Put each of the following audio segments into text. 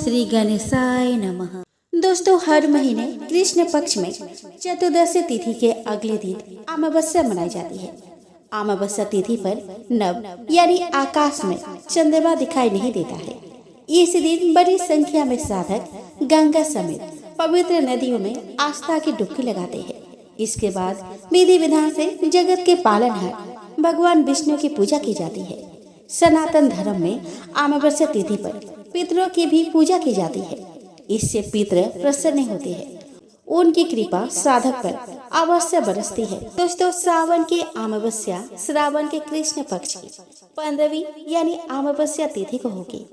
श्री गणेशाय नमः। दोस्तों, हर महीने कृष्ण पक्ष में चतुर्दशी तिथि के अगले दिन अमावस्या मनाई जाती है। अमावस्या तिथि पर नभ यानी आकाश में चंद्रमा दिखाई नहीं देता है। इस दिन बड़ी संख्या में साधक गंगा समेत पवित्र नदियों में आस्था की डुबकी लगाते हैं। इसके बाद विधि विधान से जगत के पालनहार भगवान विष्णु की पूजा की जाती है। सनातन धर्म में अमावस्या तिथि पर पितरों की भी पूजा की जाती है। इससे पितर प्रसन्न होते हैं, उनकी कृपा साधक पर अवश्य बरसती है। दोस्तों, श्रावण की अमावस्या श्रावण के कृष्ण पक्ष की 15वीं यानी अमावस्या तिथि को होगी।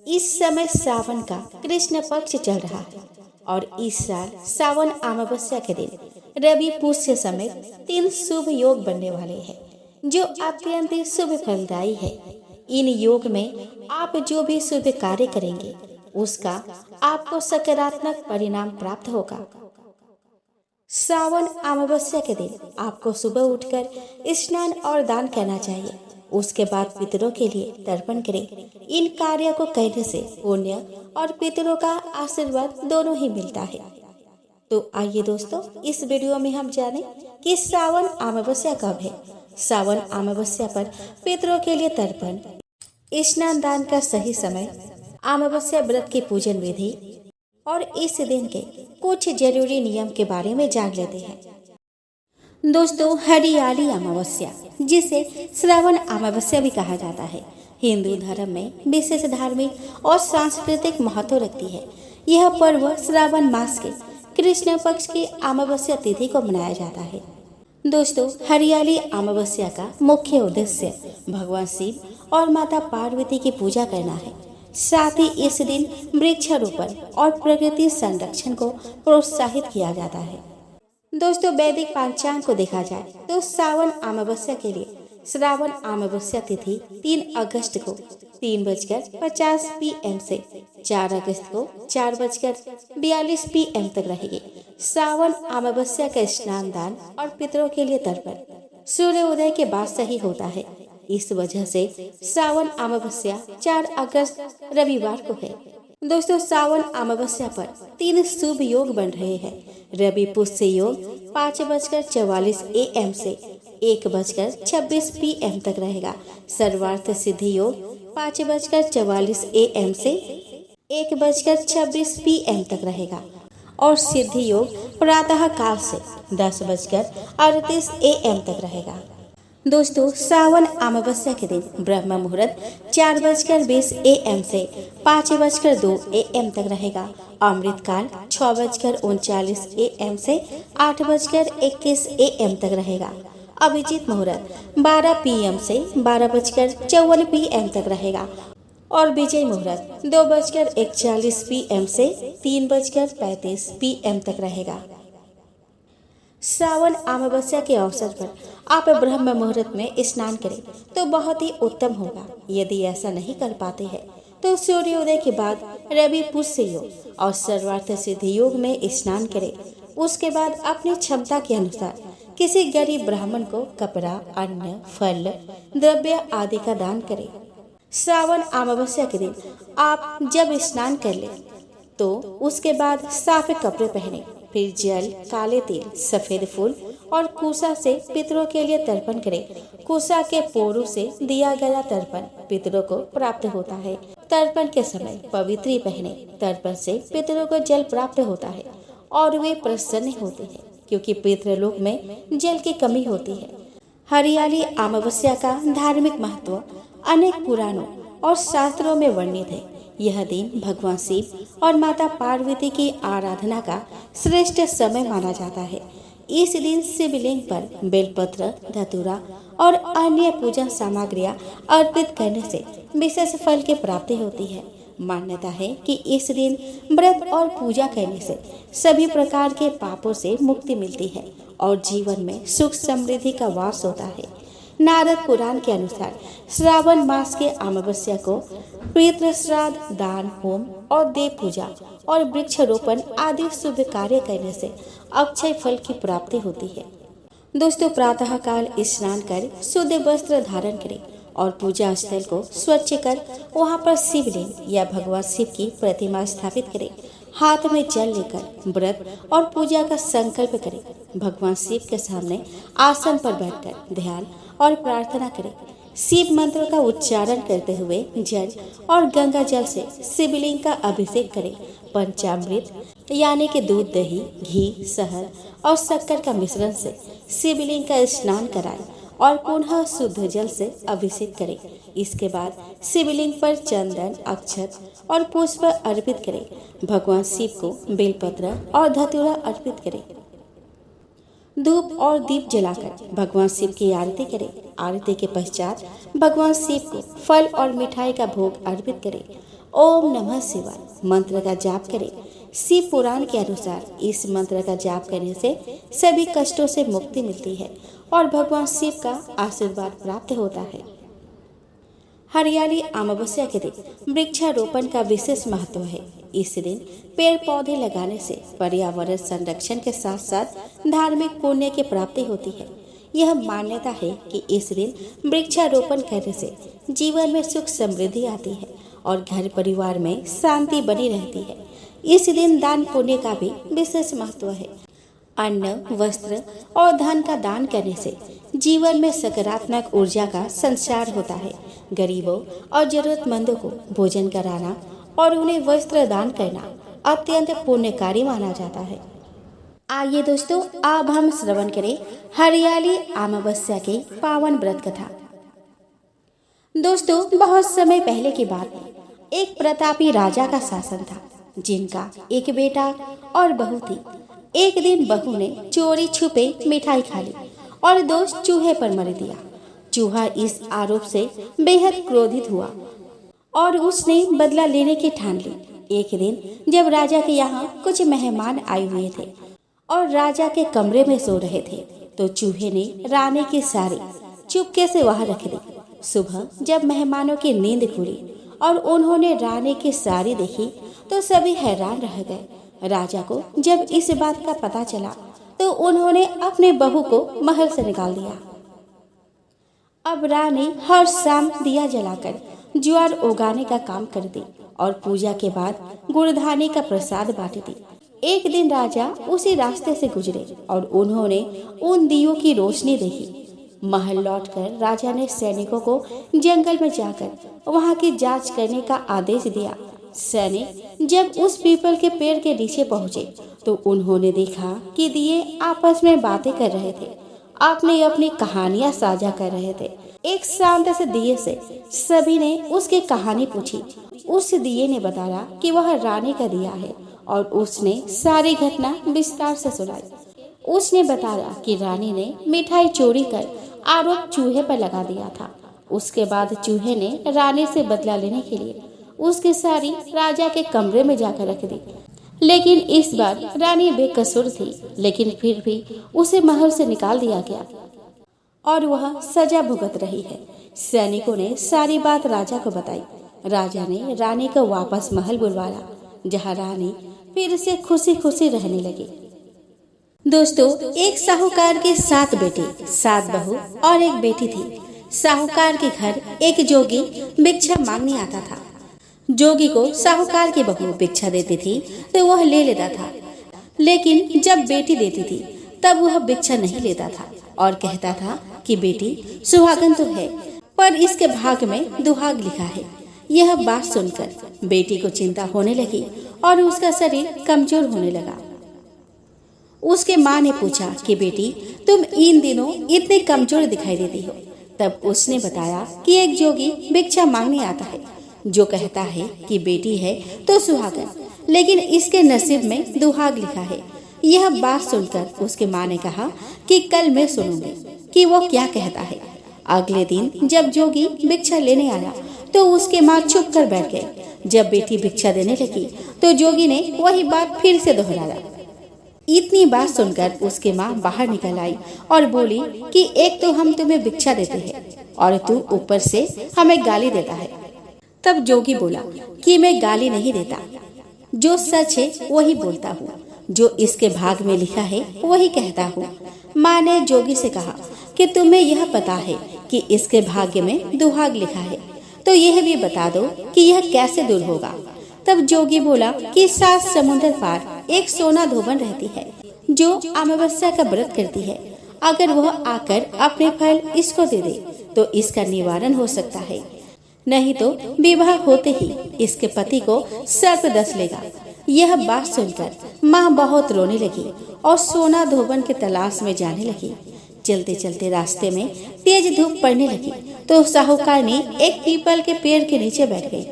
इस समय श्रावण का कृष्ण पक्ष चल रहा है और इस साल श्रावण अमावस्या के दिन रवि पुष्य समेत 3 शुभ योग बनने वाले हैं, जो अत्यंत शुभ फलदायी है। इन योग में आप जो भी शुभ कार्य करेंगे उसका आपको सकारात्मक परिणाम प्राप्त होगा। श्रावण अमावस्या के दिन आपको सुबह उठकर स्नान और दान करना चाहिए। उसके बाद पितरों के लिए तर्पण करें। इन कार्यों को करने से पुण्य और पितरों का आशीर्वाद दोनों ही मिलता है। तो आइए दोस्तों, इस वीडियो में हम जानें कि श्रावण अमावस्या कब है। श्रावण अमावस्या पर पितरों के लिए तर्पण, स्नान दान का सही समय, अमावस्या व्रत की पूजन विधि और इस दिन के कुछ जरूरी नियम के बारे में जान लेते हैं। दोस्तों, हरियाली अमावस्या, जिसे श्रावण अमावस्या भी कहा जाता है, हिंदू धर्म में विशेष धार्मिक और सांस्कृतिक महत्व रखती है। यह पर्व श्रावण मास के कृष्ण पक्ष की अमावस्या तिथि को मनाया जाता है। दोस्तों, हरियाली अमावस्या का मुख्य उद्देश्य भगवान शिव और माता पार्वती की पूजा करना है। साथ ही इस दिन वृक्षारोपण और प्रकृति संरक्षण को प्रोत्साहित किया जाता है। दोस्तों, वैदिक पंचांग को देखा जाए तो श्रावण अमावस्या के लिए श्रावण अमावस्या तिथि 3 अगस्त को 3:50 PM से 4 अगस्त को 4:42 PM तक रहेगी। श्रावण अमावस्या का स्नान दान और पितरों के लिए तर्पण सूर्य उदय के बाद सही होता है। इस वजह से श्रावण अमावस्या 4 अगस्त रविवार को है। दोस्तों, श्रावण अमावस्या पर 3 शुभ योग बन रहे हैं। रवि पुष्य योग 5:44 AM से 1:26 PM तक रहेगा। सर्वार्थ सिद्धि योग 5:44 AM से 1:26 PM तक रहेगा और सिद्धि योग प्रातः काल से 10:38 AM तक रहेगा। दोस्तों, श्रावण अमावस्या के दिन ब्रह्म मुहूर्त 4:20 AM से 5:02 AM तक रहेगा। अमृत काल 6:39 AM से 8:21 AM तक रहेगा। अभिजीत मुहूर्त 12 PM से 12:54 PM तक रहेगा और विजय मुहूर्त 2:41 PM से 3:35 PM तक रहेगा। श्रावण अमावस्या के अवसर पर आप ब्रह्म मुहूर्त में स्नान करें तो बहुत ही उत्तम होगा। यदि ऐसा नहीं कर पाते हैं तो सूर्योदय के बाद रवि पुष्य योग और सर्वार्थ सिद्धि योग में स्नान करें। उसके बाद अपनी क्षमता के अनुसार किसी गरीब ब्राह्मण को कपड़ा, अन्न, फल, द्रव्य आदि का दान करें। श्रावण अमावस्या के दिन आप जब स्नान कर लें तो उसके बाद साफ कपड़े पहने, फिर जल, काले तिल, सफेद फूल और कुशा से पितरों के लिए तर्पण करें। कुशा के पोरों से दिया गया तर्पण पितरों को प्राप्त होता है। तर्पण के समय पवित्री पहने। तर्पण से पितरों को जल प्राप्त होता है और वे प्रसन्न होते हैं, क्योंकि पितृलोक में जल की कमी होती है। हरियाली अमावस्या का धार्मिक महत्व अनेक पुराणों और शास्त्रों में वर्णित है। यह दिन भगवान शिव और माता पार्वती की आराधना का श्रेष्ठ समय माना जाता है। इस दिन शिवलिंग पर बेलपत्र, धतूरा और अन्य पूजा सामग्रियां अर्पित करने से विशेष फल की प्राप्ति होती है। मान्यता है कि इस दिन व्रत और पूजा करने से सभी प्रकार के पापों से मुक्ति मिलती है और जीवन में सुख समृद्धि का वास होता है। नारद पुराण के अनुसार श्रावण मास के अमावस्या को पितृ श्राद्ध, दान, होम और देव पूजा और वृक्षारोपण आदि शुभ कार्य करने से अक्षय फल की प्राप्ति होती है। दोस्तों, प्रातः काल स्नान कर शुद्ध वस्त्र धारण करें और पूजा स्थल को स्वच्छ कर वहाँ पर शिवलिंग या भगवान शिव की प्रतिमा स्थापित करे। हाथ में जल लेकर व्रत और पूजा का संकल्प करे। भगवान शिव के सामने आसन पर बैठकर ध्यान और प्रार्थना करे। शिव मंत्र का उच्चारण करते हुए जल और गंगा जल से शिवलिंग का अभिषेक करें। पंचामृत यानी कि दूध, दही, घी, शहद और शक्कर का मिश्रण से शिवलिंग का स्नान कराएं और पुनः शुद्ध जल से अभिषेक करें। इसके बाद शिवलिंग पर चंदन, अक्षत और पुष्प अर्पित करें। भगवान शिव को बेलपत्र और धतूरा अर्पित करें। धूप और दीप जलाकर भगवान शिव की आरती करें। आरती के पश्चात भगवान शिव को फल और मिठाई का भोग अर्पित करें। ओम नमः शिवाय मंत्र का जाप करें। शिव पुराण के अनुसार इस मंत्र का जाप करने से सभी कष्टों से मुक्ति मिलती है और भगवान शिव का आशीर्वाद प्राप्त होता है। हरियाली अमावस्या के दिन वृक्षारोपण का विशेष महत्व है। इस दिन पेड़ पौधे लगाने से पर्यावरण संरक्षण के साथ साथ धार्मिक पुण्य की प्राप्ति होती है। यह मान्यता है कि इस दिन वृक्षारोपण करने से जीवन में सुख समृद्धि आती है और घर परिवार में शांति बनी रहती है। इस दिन दान पुण्य का भी विशेष महत्व है। अन्न, वस्त्र और धन का दान करने से जीवन में सकारात्मक ऊर्जा का संचार होता है। गरीबों और जरूरतमंदों को भोजन कराना और उन्हें वस्त्र दान करना अत्यंत पुण्यकारी माना जाता है। आइए दोस्तों, अब हम श्रवण करें हरियाली अमावस्या के पावन व्रत कथा। दोस्तों, बहुत समय पहले की बात है। एक प्रतापी राजा का शासन था, जिनका एक बेटा और बहू थी। एक दिन बहू ने चोरी छुपे मिठाई खा ली और दोष चूहे पर मर दिया। चूहा इस आरोप से बेहद क्रोधित हुआ और उसने बदला लेने की ठान ली। एक दिन जब राजा के यहाँ कुछ मेहमान आए हुए थे और राजा के कमरे में सो रहे थे, तो चूहे ने रानी की साड़ी चुपके से वहां रख दी। सुबह जब मेहमानों की नींद खुली और उन्होंने रानी की साड़ी देखी, तो सभी हैरान रह गए। राजा को जब इस बात का पता चला, तो उन्होंने अपने बहू को महल से निकाल दिया। अब रानी हर शाम दिया जलाकर ज्वार उगाने का काम करती और पूजा के बाद गुड़धानी का प्रसाद बांटती। एक दिन राजा उसी रास्ते से गुजरे और उन्होंने उन दियों की रोशनी देखी। महल लौटकर राजा ने सैनिकों को जंगल में जाकर वहां की जांच करने का आदेश दिया। सैनिक जब उस पीपल के पेड़ के नीचे पहुंचे, तो उन्होंने देखा कि दिए आपस में बातें कर रहे थे, अपनी अपनी कहानियां साझा कर रहे थे। एक शांत से दिए से सभी ने उसकी कहानी पूछी। उस दिए ने बताया कि वह रानी का दिया है और उसने सारी घटना विस्तार से सुनाई। उसने बताया कि रानी ने मिठाई चोरी कर आरोप चूहे पर लगा दिया था। उसके बाद चूहे ने रानी से बदला लेने के लिए उसकी साड़ी राजा के कमरे में जाकर रख दी। लेकिन इस बार रानी बेकसूर थी, लेकिन फिर भी उसे महल से निकाल दिया गया और वह सजा भुगत रही है। सैनिकों ने सारी बात राजा को बताई। राजा ने रानी को वापस महल बुलवाया, जहां रानी फिर से खुशी खुशी रहने लगी। दोस्तों, एक साहूकार के 7 बेटे, 7 बहू और एक बेटी थी। साहूकार के घर एक जोगी भिक्षा मांगने आता था। जोगी को साहूकार की बहू भिक्षा देती थी तो वह ले लेता था, लेकिन जब बेटी देती थी तब वह भिक्षा नहीं लेता था और कहता था कि बेटी सुहागन तो है, पर इसके भाग में दुहाग लिखा है। यह बात सुनकर बेटी को चिंता होने लगी और उसका शरीर कमजोर होने लगा। उसके माँ ने पूछा कि बेटी, तुम इन दिनों इतनी कमजोर दिखाई देती हो। तब उसने बताया कि एक जोगी भिक्षा मांगने आता है, जो कहता है कि बेटी है तो सुहागन, लेकिन इसके नसीब में दुहाग लिखा है। यह बात सुनकर उसके माँ ने कहा कि कल मैं सुनूंगी कि वो क्या कहता है। अगले दिन जब जोगी भिक्षा लेने आया, तो उसके माँ चुप कर बैठ गए। जब बेटी भिक्षा देने लगी, तो जोगी ने वही बात फिर से दोहराया। इतनी बात सुनकर उसके माँ बाहर निकल आई और बोली कि एक तो हम तुम्हें भिक्षा देते हैं और तू ऊपर से हमें गाली देता है। तब जोगी बोला कि मैं गाली नहीं देता, जो सच है वही बोलता हूँ, जो इसके भाग में लिखा है वही कहता हूँ। माँ ने जोगी से कहा कि तुम्हें यह पता है कि इसके भाग्य में दुहाग लिखा है, तो यह भी बता दो कि यह कैसे दूर होगा। तब जोगी बोला कि 7 समुद्र पार एक सोना धोबन रहती है जो अमावस्या का व्रत करती है। अगर वह आकर अपने फल इसको दे दे तो इसका निवारण हो सकता है, नहीं तो विवाह होते ही इसके पति को सर्प डस लेगा। यह बात सुनकर माँ बहुत रोने लगी और सोना धोबन के तलाश में जाने लगी। चलते चलते रास्ते में तेज धूप पड़ने लगी तो साहूकार ने एक पीपल के पेड़ के नीचे बैठ गई।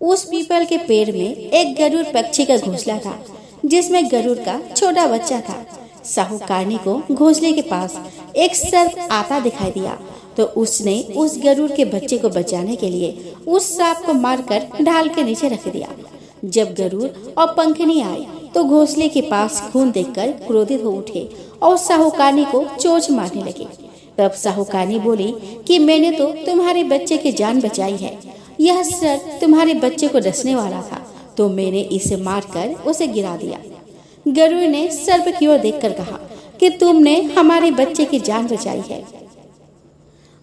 उस पीपल के पेड़ में एक गरुड़ पक्षी का घोंसला था जिसमें गरुड़ का छोटा बच्चा था। साहूकारनी को घोंसले के पास एक सर्प आता दिखाई दिया तो उसने उस गरुड़ के बच्चे को बचाने के लिए उस सांप को मारकर ढाल के नीचे रख दिया। जब गरुड़ और पंखनी आए तो घोंसले के पास खून देखकर क्रोधित हो उठे और साहूकारनी को चोंच मारने लगे। तब साहूकारनी बोली कि मैंने तो तुम्हारे बच्चे की जान बचाई है। यह सर्प तुम्हारे बच्चे को डसने वाला था तो मैंने इसे मारकर उसे गिरा दिया। गरुड़ ने सर्प की ओर देखकर कहा कि तुमने हमारे बच्चे की जान बचाई है,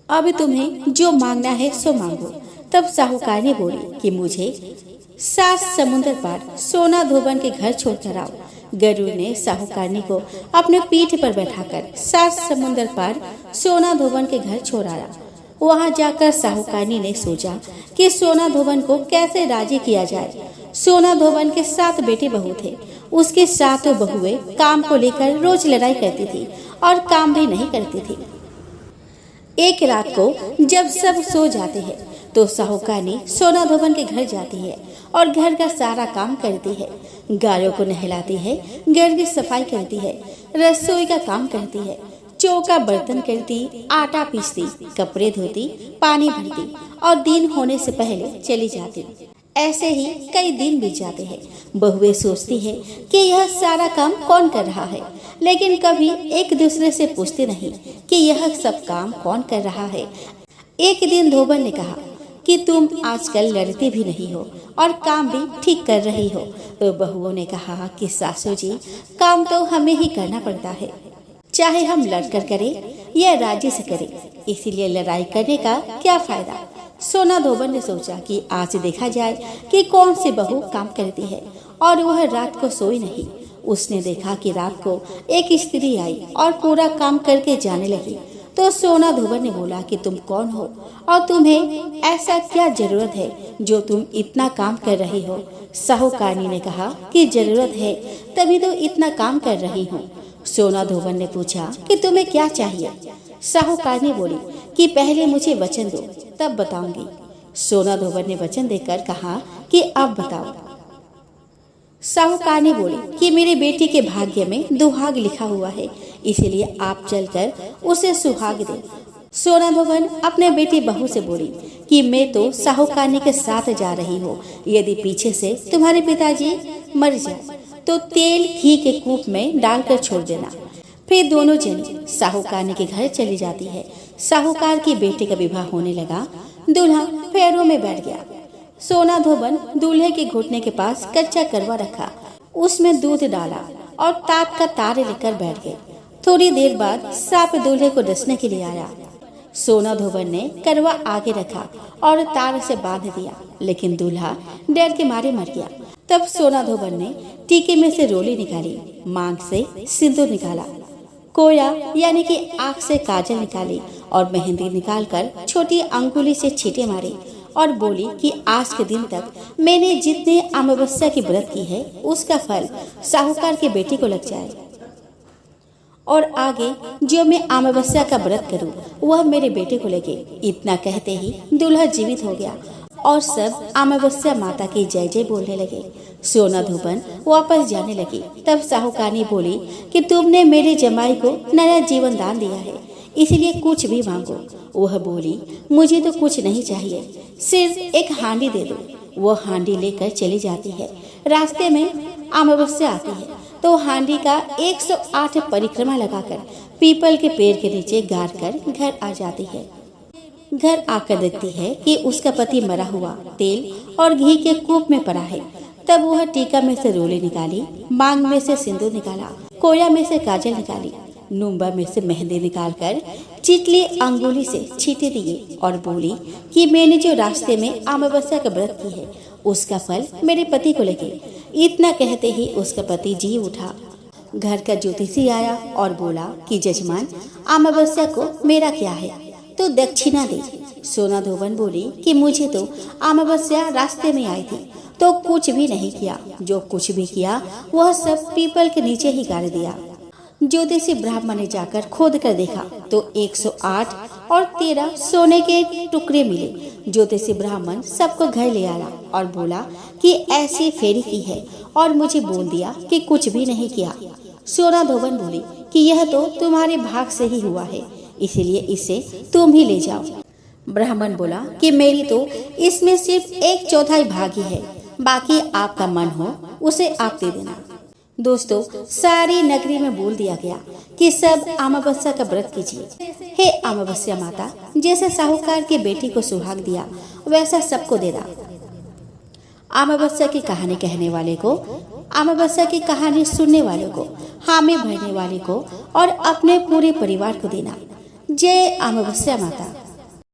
अब तुम्हें जो मांगना है सो मांगो। तब साहूकारनी बोली कि मुझे 7 समुद्र पार सोना धोबन के घर छोड़कर आओ। गरुड़ ने साहूकारनी को अपने पीठ पर बैठाकर 7 समुद्र पार सोना धोबन के घर छोड़ आया। वहां जाकर साहूकारनी ने सोचा कि सोना धोबन को कैसे राजी किया जाए। सोना धोबन के 7 बेटे बहू थे। उसके 7 बहुएं काम को लेकर रोज लड़ाई करती थी और काम भी नहीं करती थी। एक रात को जब सब सो जाते हैं तो साहूकारनी सोना धोबन के घर जाती है और घर का सारा काम करती है। गायों को नहलाती है, घर की सफाई करती है, रसोई का काम करती है, चौका बर्तन करती, आटा पीसती, कपड़े धोती, पानी भरती और दिन होने से पहले चली जाती। ऐसे ही कई दिन बीत जाते हैं। बहुएं सोचती है कि यह सारा काम कौन कर रहा है, लेकिन कभी एक दूसरे से पूछते नहीं कि यह सब काम कौन कर रहा है। एक दिन धोबन ने कहा कि तुम आजकल लड़ती भी नहीं हो और काम भी ठीक कर रही हो। तो बहुओं ने कहा कि सासू जी, काम तो हमें ही करना पड़ता है, चाहे हम लड़कर करें या राजी से करें, इसीलिए लड़ाई करने का क्या फायदा। सोना धोबन ने सोचा कि आज देखा जाए कि कौन सी बहू काम करती है और वह रात को सोई नहीं। उसने देखा कि रात को एक स्त्री आई और पूरा काम करके जाने लगी। तो सोना धोबन ने बोला कि तुम कौन हो और तुम्हें ऐसा क्या जरूरत है जो तुम इतना काम कर रही हो। साहूकारनी ने कहा कि जरूरत है तभी तो इतना काम कर रही हूँ। सोना धोबन ने पूछा कि तुम्हें क्या चाहिए। साहूकारनी बोली कि पहले मुझे वचन दो तब बताऊंगी। सोना धोबन ने वचन देकर कहा कि अब बताओ। साहूकारनी बोली कि मेरे बेटी के भाग्य में दुहाग लिखा हुआ है, इसीलिए आप चलकर उसे सुहाग दे। सोना धोबन अपने बेटी बहू से बोली कि मैं तो साहूकारनी के साथ जा रही हूँ। यदि पीछे से तुम्हारे पिताजी मर जाए तो तेल घी के कूप में डालकर छोड़ देना। फिर दोनों जनी साहूकारनी के घर चली जाती है। साहूकार की बेटे का विवाह होने लगा। दूल्हा पैरों में बैठ गया। सोना धोबन दूल्हे के घुटने के पास कच्चा करवा रखा, उसमें दूध डाला और ताक का तार लेकर बैठ गए। थोड़ी देर बाद सांप दूल्हे को डसने के लिए आया। सोना धोबन ने करवा आगे रखा और तार से बांध दिया, लेकिन दूल्हा डर के मारे मर गया। तब सोना धोबन ने टीके में से रोली निकाली, मांग से सिंदूर निकाला, कोया यानी कि आँख से काजल निकाली और मेहंदी निकालकर छोटी अंगुली से छींटे मारे और बोली कि आज के दिन तक मैंने जितने अमावस्या की व्रत की है उसका फल साहूकार के बेटे को लग जाए और आगे जो मैं अमावस्या का व्रत करूं वह मेरे बेटे को लगे। इतना कहते ही दूल्हा जीवित हो गया और सब अमावस्या माता की जय जय बोलने लगे। सोना धोबन वापस जाने लगी। तब साहूकारनी बोली कि तुमने मेरे जमाई को नया जीवन दान दिया है, इसलिए कुछ भी मांगो। वह बोली मुझे तो कुछ नहीं चाहिए, सिर्फ एक हांडी दे दो। वो हांडी लेकर चली जाती है। रास्ते में अमावस्या आती है तो हांडी का 108 परिक्रमा लगाकर पीपल के पेड़ के नीचे गाड़ कर घर आ जाती है। घर आकर देखती है कि उसका पति मरा हुआ तेल और घी के कूप में पड़ा है। तब वह टीका में से रोली निकाली, मांग में से सिंदूर निकाला, कोया में से काजल निकाली, नुम्बा में से मेहंदी निकालकर चिटली अंगुली से छींटे दिए और बोली कि मैंने जो रास्ते में अमावस्या का व्रत की है उसका फल मेरे पति को लगे। इतना कहते ही उसका पति जी उठा। घर का ज्योतिषी आया और बोला कि जजमान, अमावस्या को मेरा क्या है, तो दक्षिणा दे। सोना धोबन बोली कि मुझे तो अमावस्या रास्ते में आई थी तो कुछ भी नहीं किया, जो कुछ भी किया वह सब पीपल के नीचे ही गाड़ दिया। ज्योतिषी ब्राह्मण ने जाकर खोद कर देखा तो 108 और 13 सोने के टुकड़े मिले। ज्योतिषी ब्राह्मण सबको घर ले आया और बोला कि ऐसी फेरी की है और मुझे बोल दिया कि कुछ भी नहीं किया। सोना धोबन बोली कि यह तो तुम्हारे भाग से ही हुआ है, इसलिए इसे तुम ही ले जाओ। ब्राह्मण बोला कि मेरी तो इसमें सिर्फ 1/4 भाग ही है, बाकी आपका मन हो उसे आप दे देना। दोस्तों, सारी नगरी में बोल दिया गया कि सब अमावस्या का व्रत कीजिए। हे अमावस्या माता, जैसे साहूकार की बेटी को सुहाग दिया वैसा सबको दे दा। अमावस्या की कहानी कहने वाले को, अमावस्या की कहानी सुनने वालों को, हामी भरने वाले को और अपने पूरे परिवार को देना। जय अमावस्या माता।